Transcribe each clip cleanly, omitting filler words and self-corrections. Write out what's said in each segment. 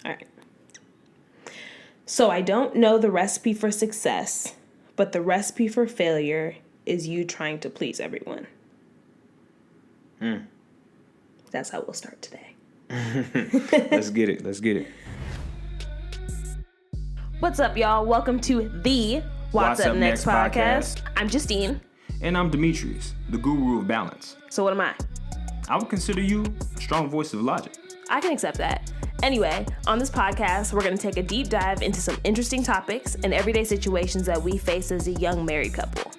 All right. So I don't know the recipe for success, but the recipe for failure is you trying to please everyone. That's how we'll start today. Let's get it. What's up, y'all? Welcome to the What's Up Next podcast. I'm Justine. And I'm Demetrius, the guru of balance. So what am I? I would consider you a strong voice of logic. I can accept that. Anyway, on this podcast, we're going to take a deep dive into some interesting topics and everyday situations that we face as a young married couple.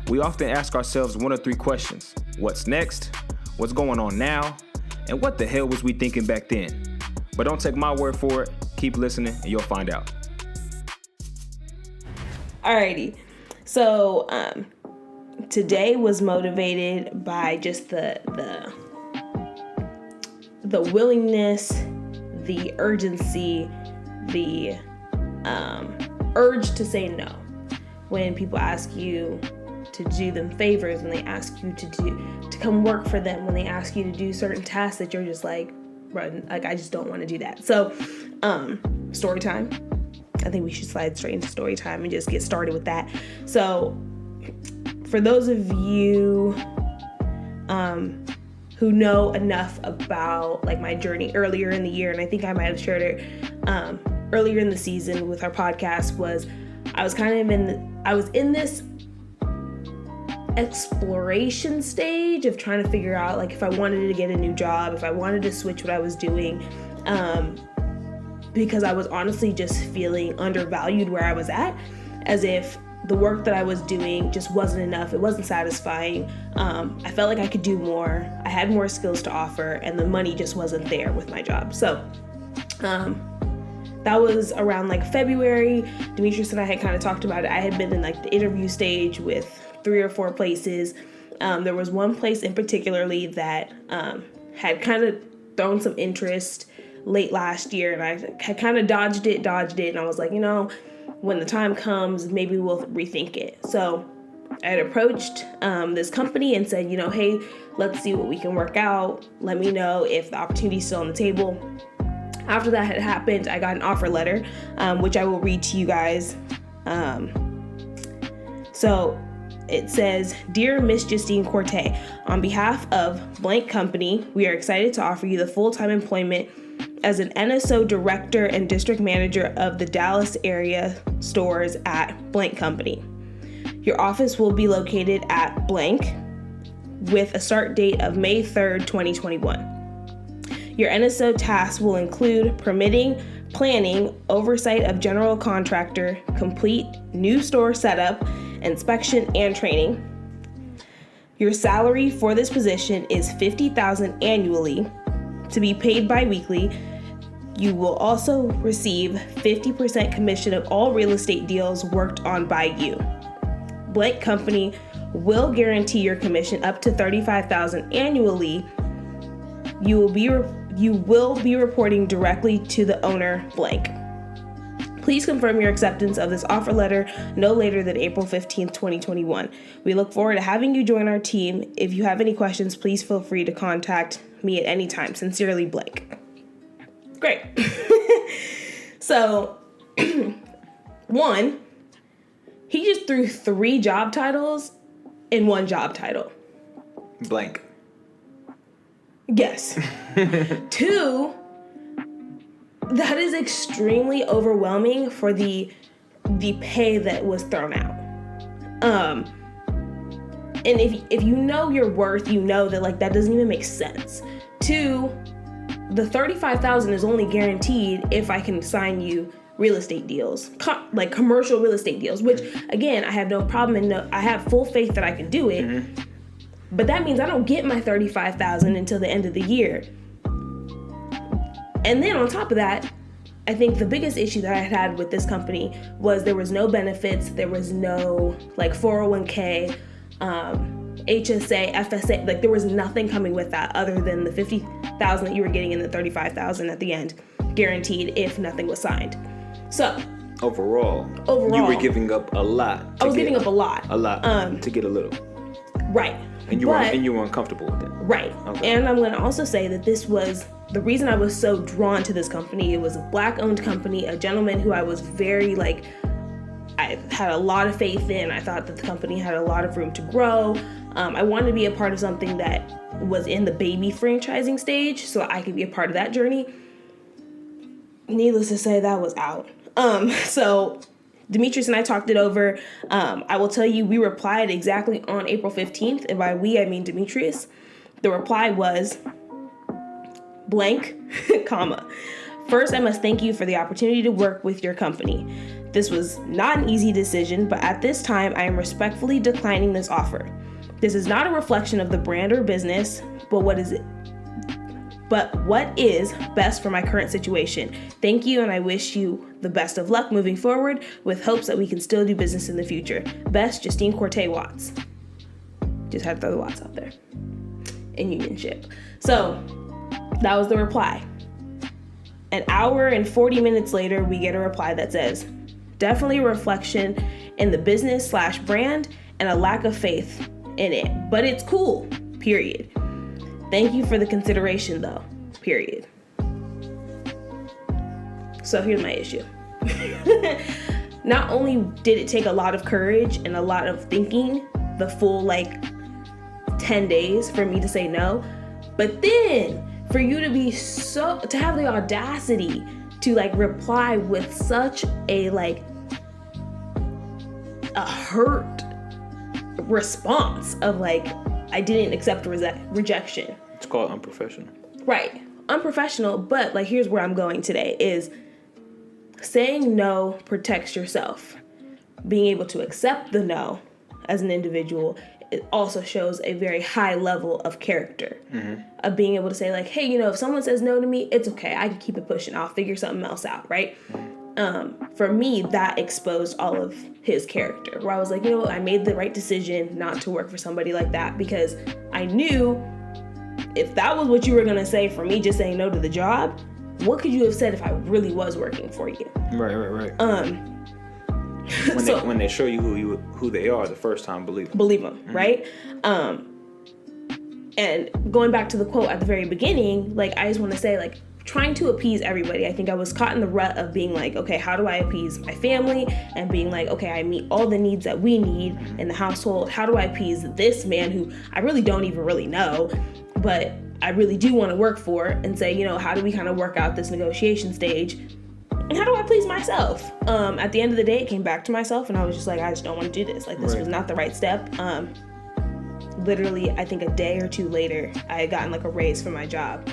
We often ask ourselves one of three questions. What's next? What's going on now? And what the hell was we thinking back then? But don't take my word for it. Keep listening and you'll find out. Alrighty. So, today was motivated by just the willingness, the urgency, the urge to say no. When people ask you to do them favors, when they ask you to come work for them, when they ask you to do certain tasks that you're just like, bro, like I just don't want to do that. So, story time. I think we should slide straight into story time and just get started with that. So, for those of you who know enough about like my journey earlier in the year, and I think I might have shared it earlier in the season with our podcast, was I was in this exploration stage of trying to figure out like if I wanted to get a new job, if I wanted to switch what I was doing, because I was honestly just feeling undervalued where I was at, as if the work that I was doing just wasn't enough. It wasn't satisfying. I felt like I could do more. I had more skills to offer, and the money just wasn't there with my job. So that was around like February. Demetrius and I had kind of talked about it. I had been in like the interview stage with 3 or 4 places. There was one place in particularly that had kind of thrown some interest late last year, and I had kind of dodged it, and I was like, when the time comes, maybe we'll rethink it. So I had approached this company and said, hey, let's see what we can work out. Let me know if the opportunity is still on the table. After that had happened, I got an offer letter, which I will read to you guys. So it says, Dear Miss Justine Corte, on behalf of blank company, we are excited to offer you the full-time employment as an NSO director and district manager of the Dallas area stores at blank company. Your office will be located at blank with a start date of May 3rd, 2021. Your NSO tasks will include permitting, planning, oversight of general contractor, complete new store setup, inspection, and training. Your salary for this position is $50,000 annually to be paid bi-weekly. You will also receive 50% commission of all real estate deals worked on by you. Blank company will guarantee your commission up to $35,000 annually. You will be reporting directly to the owner, blank. Please confirm your acceptance of this offer letter no later than April 15th, 2021. We look forward to having you join our team. If you have any questions, please feel free to contact me at any time. Sincerely, Blake. Great. So, one, he just threw 3 job titles in one job title. Blank. Yes. 2, that is extremely overwhelming for the pay that was thrown out. And if you know your worth, you know that like that doesn't even make sense. 2, the $35,000 is only guaranteed if I can sign you real estate deals, like commercial real estate deals, which again, I have no problem in. I have full faith that I can do it. Mm-hmm. But that means I don't get my $35,000 until the end of the year. And then on top of that, I think the biggest issue that I had with this company was there was no benefits, there was no like 401k, HSA, FSA, like there was nothing coming with that other than the $50,000 that you were getting and the $35,000 at the end, guaranteed if nothing was signed. So overall, you were giving up a lot. I was giving up a lot. To get a little. Right. And you were uncomfortable with it. Right. Okay. And I'm going to also say that this was the reason I was so drawn to this company. It was a Black-owned company, a gentleman who I was very, like, I had a lot of faith in. I thought that the company had a lot of room to grow. I wanted to be a part of something that was in the baby franchising stage so I could be a part of that journey. Needless to say, that was out. So Demetrius and I talked it over. I will tell you, we replied exactly on April 15th. And by we, I mean Demetrius. The reply was blank, comma. First, I must thank you for the opportunity to work with your company. This was not an easy decision, but at this time, I am respectfully declining this offer. This is not a reflection of the brand or business, but what is best for my current situation. Thank you, and I wish you the best of luck moving forward with hopes that we can still do business in the future. Best, Justine Corte Watts. Just had to throw the Watts out there. In unionship. So, that was the reply. An hour and 40 minutes later, we get a reply that says, definitely a reflection in the business/brand and a lack of faith in it, but it's cool, period. Thank you for the consideration though, period. So here's my issue. Not only did it take a lot of courage and a lot of thinking, the full 10 days for me to say no, but then for you to have the audacity to reply with such a hurt response of I didn't accept rejection. It's called unprofessional. Right. Unprofessional, but here's where I'm going today is saying no protects yourself. Being able to accept the no as an individual, it also shows a very high level of character. Mm-hmm. Of being able to say hey, if someone says no to me, it's okay. I can keep it pushing. I'll figure something else out, right? For me, that exposed all of his character, where I was I made the right decision not to work for somebody like that, because I knew if that was what you were going to say for me just saying no to the job, what could you have said if I really was working for you? Right. When they show you who they are the first time, believe them, mm-hmm. Right? And going back to the quote at the very beginning, I just want to say, trying to appease everybody. I think I was caught in the rut of being okay, how do I appease my family? And being okay, I meet all the needs that we need in the household. How do I appease this man who I really don't even really know, but I really do want to work for, and say, how do we kind of work out this negotiation stage? And how do I please myself? At the end of the day, it came back to myself, and I was just I just don't want to do this. This was not the right step. Literally, I think a day or two later, I had gotten a raise for my job.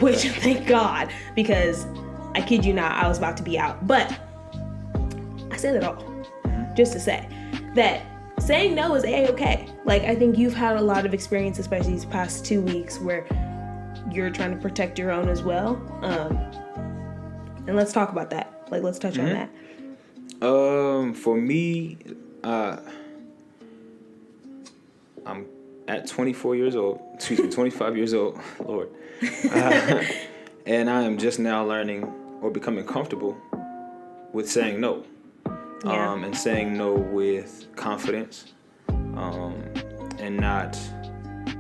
Which thank God, because I kid you not, I was about to be out. But I say that all just to say that saying no is A-okay. I think you've had a lot of experience, especially these past 2 weeks, where you're trying to protect your own as well. And let's talk about that. Let's touch on that. For me, I'm at 25 years old, Lord. And I am just now learning or becoming comfortable with saying no. Yeah. And saying no with confidence, and not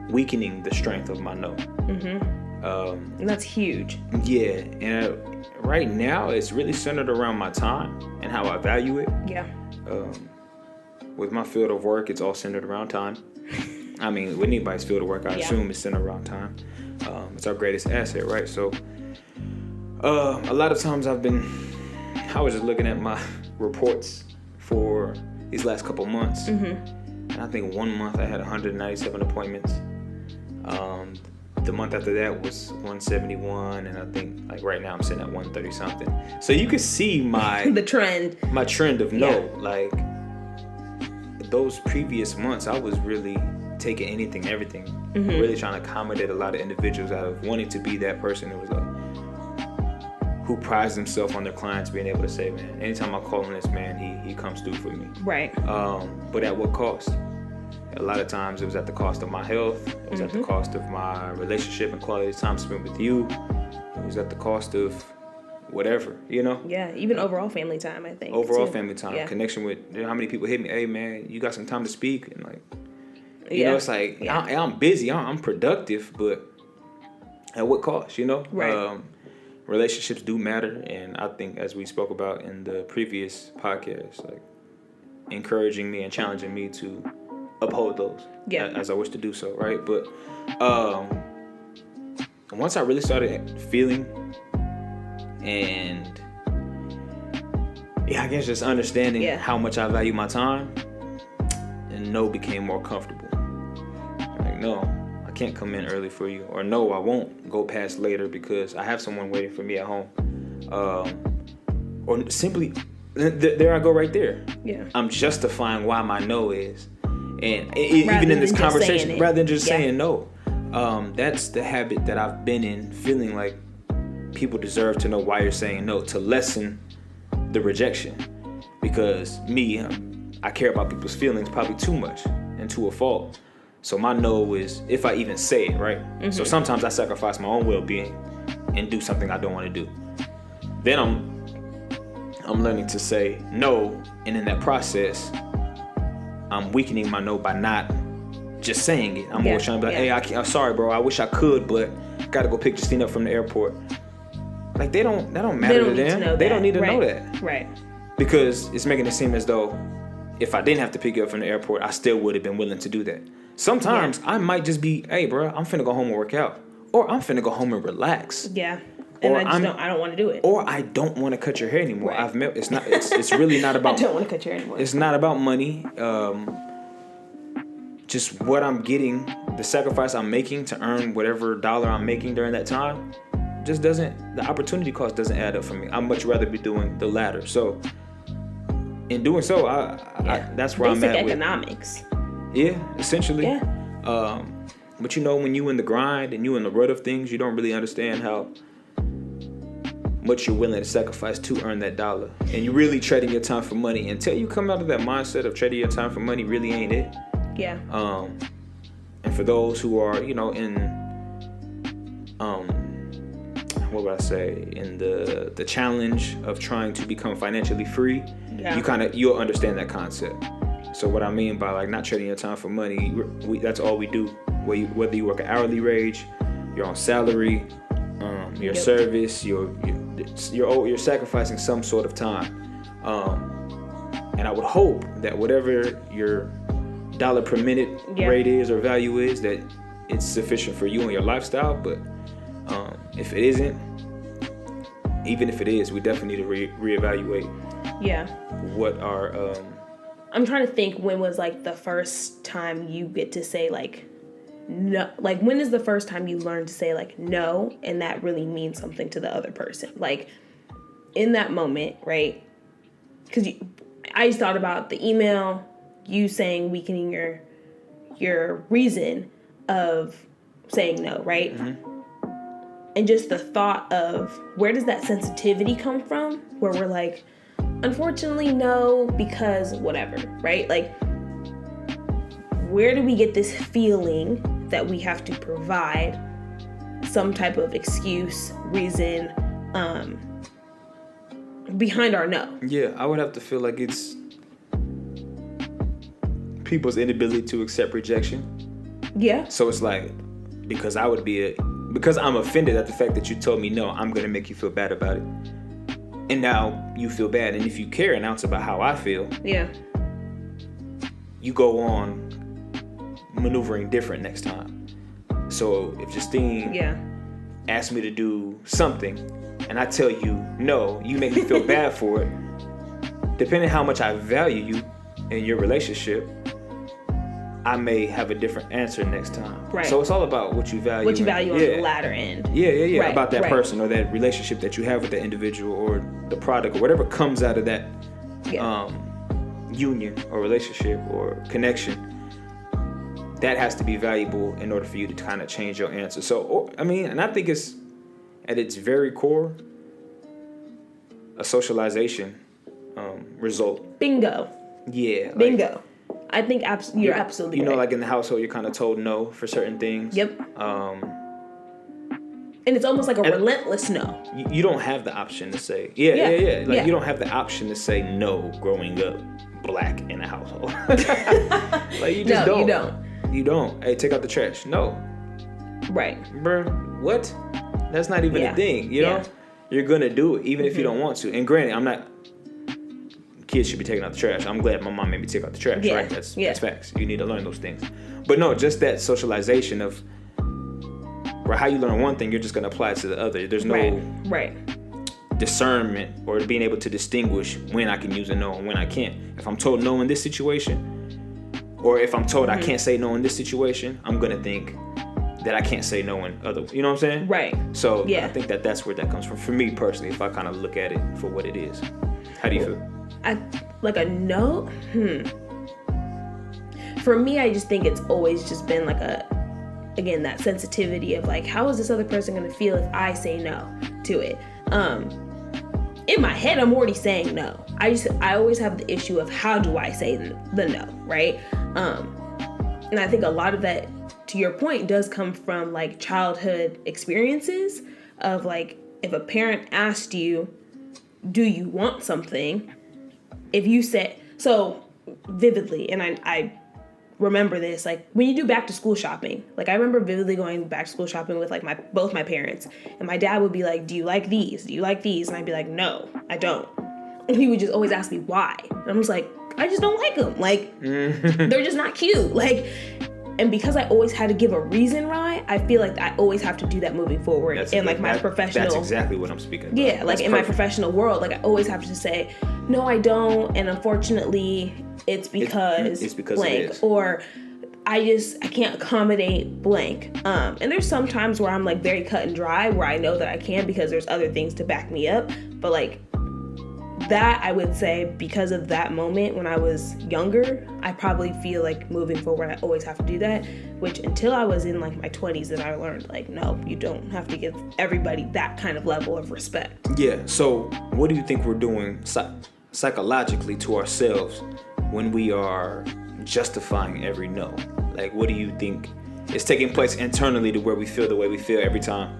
weakening the strength of my no. Mm-hmm. And that's huge. Yeah, and right now it's really centered around my time and how I value it. Yeah. With my field of work, it's all centered around time. I mean, with anybody's field of work, I assume it's centered around time. It's our greatest asset, right? So, a lot of times I was just looking at my reports for these last couple months. Mm-hmm. And I think 1 month I had 197 appointments. The month after that was 171, and I think right now I'm sitting at 130 something. So you can see my my trend of no. Those previous months, I was really taking anything, everything, really trying to accommodate a lot of individuals out of wanting to be that person who was who prides themselves on their clients being able to say, man, anytime I call on this man, he comes through for me. Right. But at what cost? A lot of times it was at the cost of my health. It was at the cost of my relationship and quality of time spent with you. It was at the cost of whatever, Yeah, even overall family time, I think. Family time, connection with how many people hit me. Hey, man, you got some time to speak? And You know, it's like, I'm busy, I'm productive, but at what cost, you know? Right. Relationships do matter, and I think, as we spoke about in the previous podcast, like encouraging me and challenging me to uphold those as I wish to do so, right? But once I really started feeling and I guess just understanding how much I value my time, and no became more comfortable. Like, no, I can't come in early for you, or no, I won't go past later because I have someone waiting for me at home, or simply there I go right there. Yeah, I'm justifying why my no is, and even in this conversation, rather than just saying no. That's the habit that I've been in, feeling like people deserve to know why you're saying no, to lessen the rejection. Because I care about people's feelings probably too much and to a fault. So my no is if I even say it, right? Mm-hmm. So sometimes I sacrifice my own well-being and do something I don't want to do. Then I'm learning to say no, and in that process, I'm weakening my no by not just saying it. I'm always trying to be like, hey, I'm sorry, bro. I wish I could, but gotta go pick Justine up from the airport. Like, that don't matter to them. They don't need to know that. Right. Because it's making it seem as though if I didn't have to pick you up from the airport, I still would have been willing to do that. Sometimes I might just be, hey, bro, I'm finna go home and work out. Or I'm finna go home and relax. Yeah. And I don't want to do it. Or I don't want to cut your hair anymore. Right. It's really not about... I don't want to cut your hair anymore. It's not about money. Just what I'm getting, the sacrifice I'm making to earn whatever dollar I'm making during that time, the opportunity cost doesn't add up for me. I'd much rather be doing the latter. So in doing so, that's where I'm at with economics. Yeah, essentially. Yeah. But you know, when you in the grind and you in the rut of things, you don't really understand how much you're willing to sacrifice to earn that dollar. And you're really trading your time for money. Until you come out of that mindset of trading your time for money really ain't it. Yeah. And for those who are, you know, in what would I say, in the challenge of trying to become financially free, you'll understand that concept. So what I mean by like not trading your time for money, that's all we do. Whether you work an hourly wage, you're on salary, your service, you're sacrificing some sort of time. And I would hope that whatever your dollar per minute rate is or value is, that it's sufficient for you and your lifestyle. But if it isn't, even if it is, we definitely need to reevaluate. Yeah. What our I'm trying to think, when was like the first time you get to say like no? Like, when is the first time you learn to say like no, and that really means something to the other person? Like in that moment, right? Because I just thought about the email, you saying weakening your reason of saying no, right? Mm-hmm. And just the thought of where does that sensitivity come from, where we're like, unfortunately, no, because whatever, right? Like, where do we get this feeling that we have to provide some type of excuse, reason, behind our no? Yeah, I would have to feel like it's people's inability to accept rejection. Yeah. So it's like, because I'm offended at the fact that you told me no, I'm going to make you feel bad about it. And now you feel bad. And if you care an ounce about how I feel, you go on maneuvering different next time. So if Justine asks me to do something and I tell you no, you make me feel bad for it. Depending on how much I value you in your relationship, I may have a different answer next time. Right. So it's all about what you value. What you value on the latter end. Yeah. Right, about that person or that relationship that you have with that individual or the product or whatever comes out of that union or relationship or connection. That has to be valuable in order for you to kind of change your answer. So, and I think it's at its very core a socialization result. Bingo. Yeah. Bingo. I think you're absolutely right. You know, like in the household, you're kind of told no for certain things. Yep. And it's almost like a relentless no. You don't have the option to say, yeah. Like, you don't have the option to say no growing up black in a household. Like, you just don't. You don't. You don't. Hey, take out the trash. No. Right. Bro, what? That's not even a thing, you know? Yeah. You're gonna do it, even if you don't want to. And granted, I'm not... Kids should be taking out the trash. I'm glad my mom made me take out the trash, right? That's facts. You need to learn those things. But no, just that socialization of... Bro, how you learn one thing, you're just gonna apply it to the other. There's no... Right. discernment or being able to distinguish when I can use a no and when I can't. If I'm told no in this situation, or if I'm told I can't say no in this situation, I'm gonna think that I can't say no in other. You know what I'm saying? Right. So I think that's where that comes from. For me personally, if I kind of look at it for what it is. How do you feel? Like a no. For me, I just think it's always just been like again, that sensitivity of like, how is this other person gonna feel if I say no to it? In my head, I'm already saying no. I always have the issue of how do I say the no, right? And I think a lot of that, to your point, does come from like childhood experiences of like, if a parent asked you, do you want something? If you said, so vividly, and I remember this, like when you do back to school shopping, like I remember vividly going back to school shopping with like both my parents, and my dad would be like, do you like these? Do you like these? And I'd be like, no, I don't. And he would just always ask me why. And I'm just like, I just don't like them. Like, they're just not cute. Like, and because I always had to give a reason why, I feel like I always have to do that moving forward. My professional... That's exactly what I'm speaking about. Yeah, like my professional world, like I always have to say, no, I don't, and unfortunately, it's because blank, it is. Or I can't accommodate blank. And there's some times where I'm like very cut and dry, where I know that I can because there's other things to back me up, but like that, I would say, because of that moment when I was younger, I probably feel like moving forward, I always have to do that, which until I was in like my 20s, that I learned like, no, you don't have to give everybody that kind of level of respect. Yeah. So what do you think we're doing psychologically to ourselves when we are justifying every no? Like, what do you think is taking place internally to where we feel the way we feel every time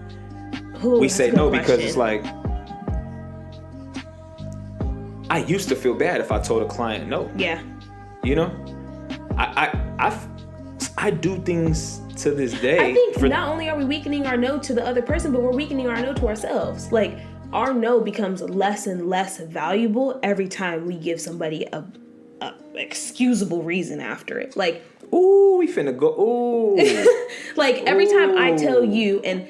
we say no? Because it's like, I used to feel bad if I told a client no. Yeah. You know, I do things to this day. I think not only are we weakening our no to the other person, but we're weakening our no to ourselves. Like, our no becomes less and less valuable every time we give somebody a excusable reason after it. Like, ooh, we finna go. Ooh. Like every time I tell you, and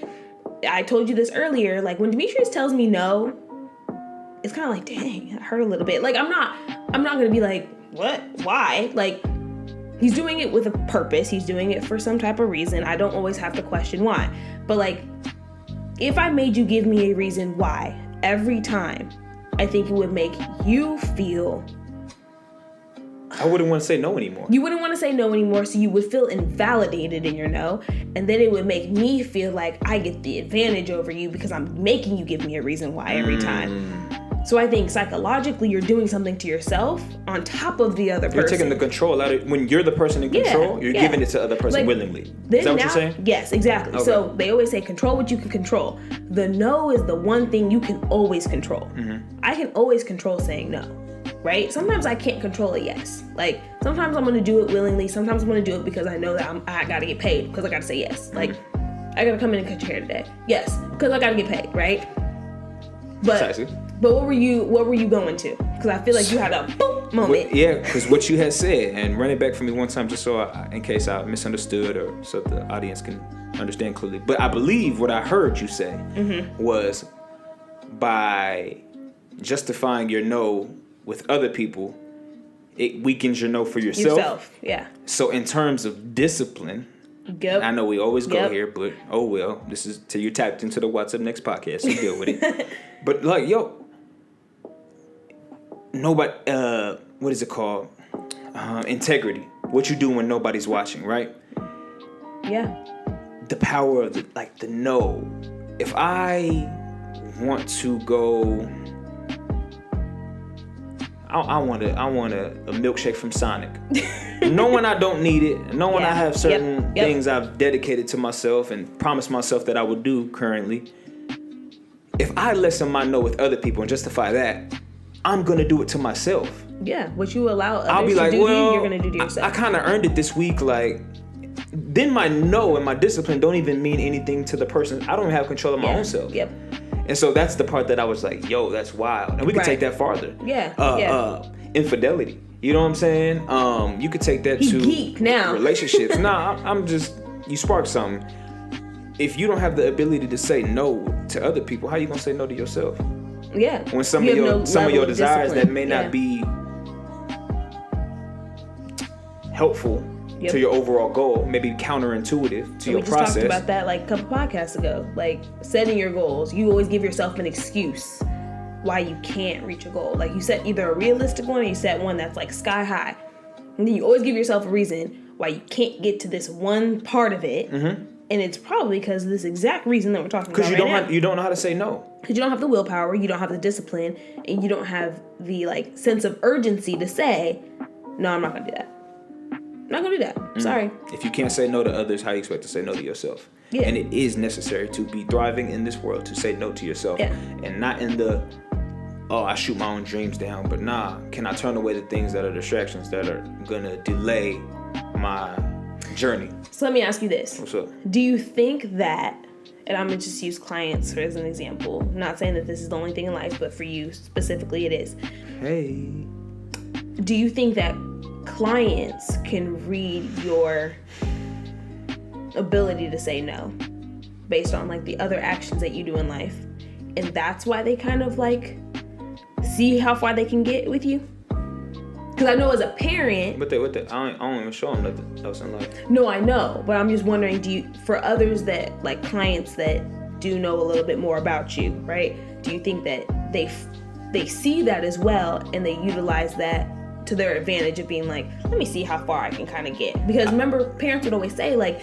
I told you this earlier, like when Demetrius tells me no, it's kind of like, dang, it hurt a little bit. Like I'm not gonna be like, what? Why? Like, he's doing it with a purpose. He's doing it for some type of reason. I don't always have to question why. But like, if I made you give me a reason why every time, I think it would make you feel... I wouldn't want to say no anymore. You wouldn't want to say no anymore, so you would feel invalidated in your no, and then it would make me feel like I get the advantage over you because I'm making you give me a reason why every time. So I think psychologically you're doing something to yourself on top of the other person. You're taking the control out of... When you're the person in control, you're giving it to the other person like, willingly. Is that what you're saying? Yes, exactly. Okay. So they always say control what you can control. The no is the one thing you can always control. Mm-hmm. I can always control saying no, right? Sometimes I can't control a yes. Like, sometimes I'm going to do it willingly. Sometimes I'm going to do it because I know that I got to get paid because I got to say yes. Mm-hmm. Like, I got to come in and cut your hair today. Yes, because I got to get paid, right? But what were you going to? Because I feel like you had a boom moment. Because what you had said, and run it back for me one time just so in case I misunderstood or so the audience can understand clearly. But I believe what I heard you say was by justifying your no with other people, it weakens your no for yourself. Yeah. So in terms of discipline, I know we always go here, but oh well. This is till you tapped into the What's Up Next podcast, so deal with it. But like, nobody, what is it called? Integrity. What you do when nobody's watching, right? Yeah. The power of the no. If I want to go, I want a milkshake from Sonic. Knowing I don't need it, knowing I have certain things I've dedicated to myself and promised myself that I would do currently. If I lessen my no with other people and justify that, I'm gonna do it to myself. Yeah, what you allow others I'll be like, to do to you, you're gonna do to yourself. I kind of earned it this week. Like, then my no and my discipline don't even mean anything to the person. I don't have control of my own self. Yep. And so that's the part that I was like, yo, that's wild. And we can take that farther. Yeah. Infidelity. You know what I'm saying? You could take that to geek now. Relationships. Nah, I'm just, you spark something. If you don't have the ability to say no to other people, how you gonna say no to yourself? Yeah. When some of your desires that may not be helpful to your overall goal, maybe counterintuitive to your process. We just talked about that like a couple podcasts ago. Like setting your goals, you always give yourself an excuse why you can't reach a goal. Like you set either a realistic one or you set one that's like sky high. And then you always give yourself a reason why you can't get to this one part of it. Mm-hmm. And it's probably because of this exact reason that we're talking about right now. Because you don't know how to say no. Because you don't have the willpower, you don't have the discipline, and you don't have the like sense of urgency to say, no, I'm not going to do that. I'm not going to do that. Sorry. If you can't say no to others, how do you expect to say no to yourself? Yeah. And it is necessary to be thriving in this world to say no to yourself. Yeah. And not in the, I shoot my own dreams down. But can I turn away the things that are distractions that are going to delay my journey? So let me ask you this. What's up? Do you think that, and I'm going to just use clients as an example, I'm not saying that this is the only thing in life, but for you specifically it is. Hey. Do you think that clients can read your ability to say no based on like the other actions that you do in life, and that's why they kind of like see how far they can get with you? Because I know as a parent, but I don't even show them nothing else in life. No, I know, but I'm just wondering, do you, for others that like clients that do know a little bit more about you, right? Do you think that they see that as well and they utilize that to their advantage of being like, let me see how far I can kind of get? Because remember, parents would always say like,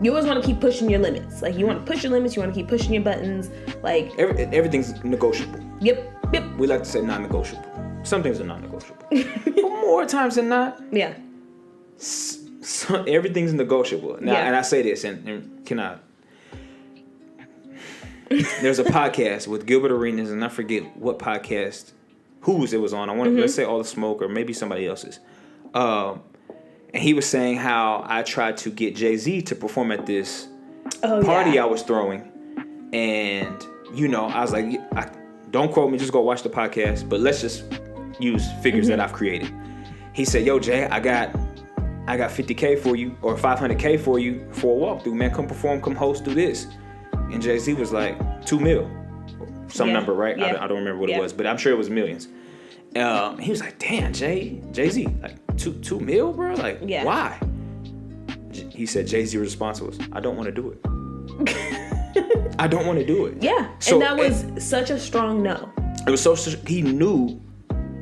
you always want to keep pushing your limits. Like you want to push your limits, you want to keep pushing your buttons. Like everything's negotiable. Yep. We like to say non-negotiable. Some things are non-negotiable. But more times than not, yeah. Everything's negotiable. Now, and I say this, and can I? There's a podcast with Gilbert Arenas, and I forget what podcast, whose it was on. I want to let's say All the Smoke or maybe somebody else's. And he was saying how I tried to get Jay-Z to perform at this party I was throwing, and I was like, don't quote me, just go watch the podcast, but let's just use figures that I've created. He said, yo, Jay, I got $50K for you or $500K for you for a walkthrough, man. Come perform, come host, do this. And Jay-Z was like, $2 million. Some number, right? Yeah. I don't remember what it was, but I'm sure it was millions. He was like, damn, Jay-Z, like $2 million, bro? Like, why? He said, Jay-Z's response was, I don't want to do it. I don't want to do it. Yeah, so, and that was such a strong no. It was so, he knew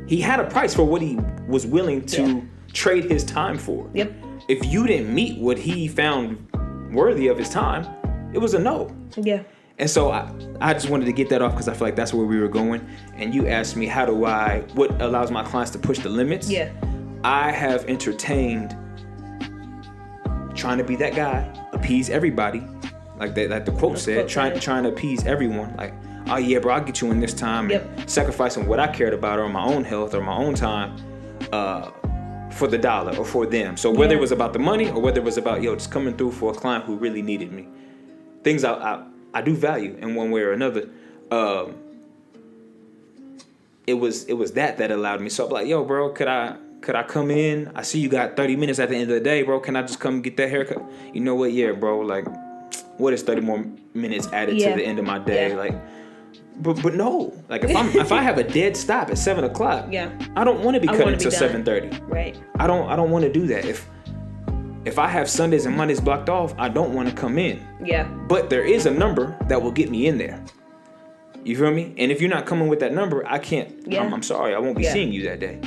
he had a price for what he was willing to trade his time for. Yep. If you didn't meet what he found worthy of his time, it was a no. Yeah. And so I just wanted to get that off because I feel like that's where we were going. And you asked me what allows my clients to push the limits. Yeah. I have entertained trying to be that guy, appease everybody. Like the quote said, trying to appease everyone. Like, oh yeah, bro, I'll get you in this time. Yep. And sacrificing what I cared about or my own health or my own time for the dollar or for them. So whether it was about the money or whether it was about, just coming through for a client who really needed me. Things I do value in one way or another. It was that allowed me. So I'm like, yo, bro, could I come in? I see you got 30 minutes at the end of the day, bro. Can I just come get that haircut? You know what? Yeah, bro. Like, what is 30 more minutes added to the end of my day? Yeah. Like, but no. Like, if I have a dead stop at 7:00, I don't want to be cut until 7:30. Right. I don't want to do that. If I have Sundays and Mondays blocked off, I don't want to come in. Yeah. But there is a number that will get me in there. You feel me? And if you're not coming with that number, I can't. Yeah. I'm sorry, I won't be seeing you that day.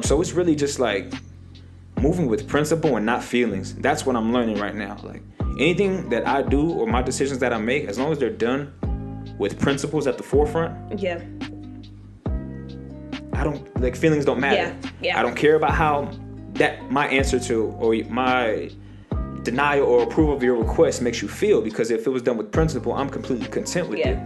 So it's really just like moving with principle and not feelings. That's what I'm learning right now. Like anything that I do or my decisions that I make, as long as they're done with principles at the forefront. Yeah. I don't like feelings don't matter. Yeah. I don't care about how that my answer to or my denial or approval of your request makes you feel, because if it was done with principle, I'm completely content with it.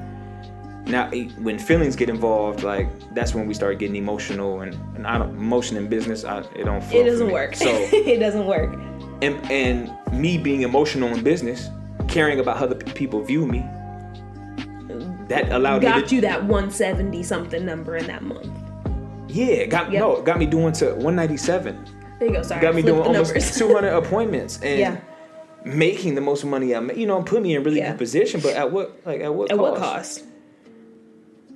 Now, when feelings get involved, like that's when we start getting emotional, and emotion in business, it don't flow. It doesn't work. So it doesn't work. and me being emotional in business, caring about how the people view me, that allowed got you that 170 something number in that month. Yeah, got me doing to 197. There you go. Sorry, got me doing almost 200 appointments and making the most money I made. You know, put me in really good position. But at what cost?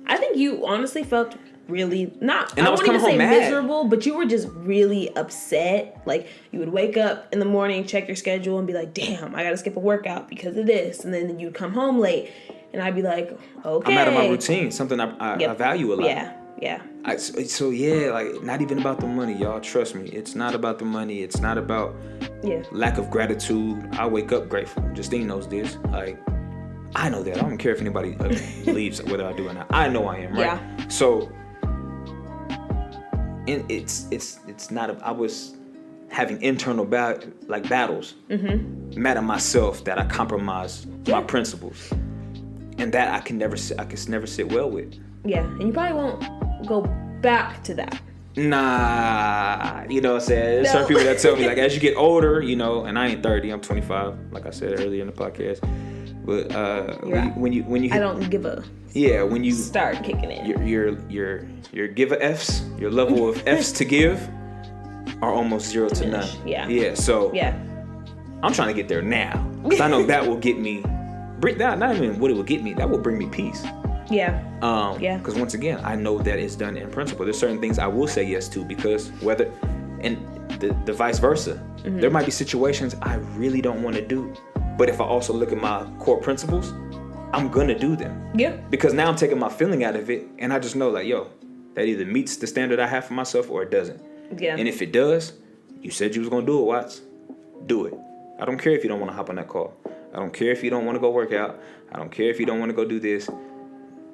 I think you honestly felt really not. And I wouldn't even say miserable, but you were just really upset. Like you would wake up in the morning, check your schedule, and be like, "Damn, I got to skip a workout because of this," and then you'd come home late. And I'd be like, okay. I'm out of my routine, something I value a lot. Yeah. Like, not even about the money, y'all. Trust me. It's not about the money. It's not about lack of gratitude. I wake up grateful. Justine knows this. Like, I know that. I don't care if anybody believes whether I do or not. I know I am, right? Yeah. So, it's not, I was having internal battles, mad at myself that I compromised my principles. And that I can never sit well with. Yeah, and you probably won't go back to that. Nah, you know what I'm saying? There's certain people that tell me, like, as you get older, you know, and I ain't 30, I'm 25, like I said earlier in the podcast. But when you I don't give a when you start kicking in. Your give a F's, your level of F's to give are almost zero to none. Yeah. So I'm trying to get there now. Because I know that will get me. Not even what it will get me. That will bring me peace. Yeah. Because once again, I know that it's done in principle. There's certain things I will say yes to because and the vice versa. There might be situations I really don't want to do, but if I also look at my core principles, I'm gonna do them. Yeah. Because now I'm taking my feeling out of it, and I just know like, yo, that either meets the standard I have for myself or it doesn't. Yeah. And if it does, you said you was gonna do it, Watts. Do it. I don't care if you don't want to hop on that call. I don't care if you don't want to go work out. I don't care if you don't want to go do this.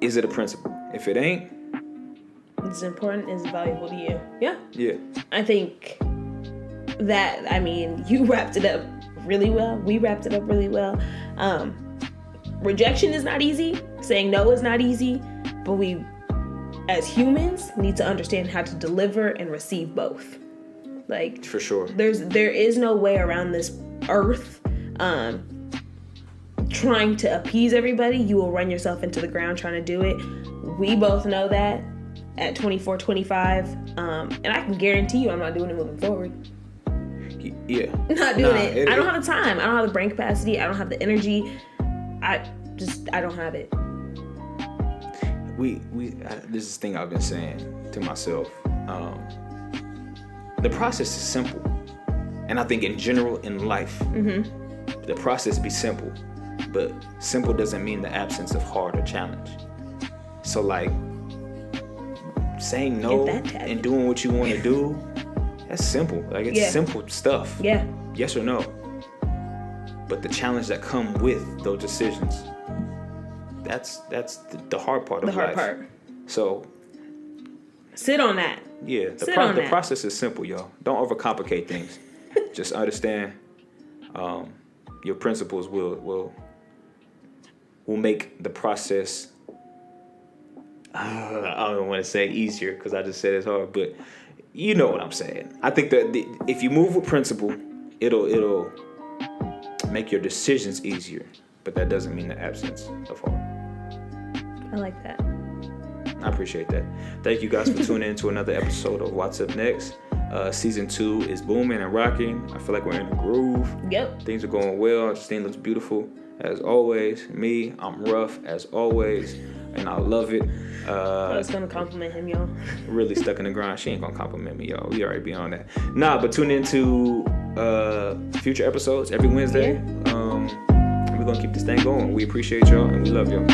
Is it a principle? If it ain't, it's important, it's valuable to you. Yeah. Yeah. I think that, you wrapped it up really well. We wrapped it up really well. Rejection is not easy. Saying no is not easy. But we, as humans, need to understand how to deliver and receive both. Like, for sure. There is no way around this earth. Trying to appease everybody, you will run yourself into the ground trying to do it. We both know that at 24, 25. And I can guarantee you I'm not doing it moving forward. Yeah. Not doing it. I don't have the time. I don't have the brain capacity. I don't have the energy. I don't have it. This is the thing I've been saying to myself. The process is simple. And I think in general in life, the process be simple. But simple doesn't mean the absence of hard or challenge. So like saying no and doing what you want to do, that's simple. Like it's simple stuff. Yeah. Yes or no. But the challenge that come with those decisions, that's the hard part of life. The hard part. So sit on that. Yeah. The process is simple, y'all. Don't overcomplicate things. Just understand your principles will make the process, I don't want to say easier because I just said it's hard, but you know what I'm saying. I think that if you move with principle, it'll make your decisions easier, but that doesn't mean the absence of hard. I like that. I appreciate that. Thank you guys for tuning in to another episode of What's Up Next. Season 2 is booming and rocking. I feel like we're in a groove. Yep. Things are going well. Justine looks beautiful as always. Me, I'm rough as always, and I love it. I was gonna compliment him, y'all. Really stuck in the grind. She ain't gonna compliment me, y'all. We already be on that. Nah, but tune into future episodes every Wednesday. Yeah. We're gonna keep this thing going. We appreciate y'all and we love y'all.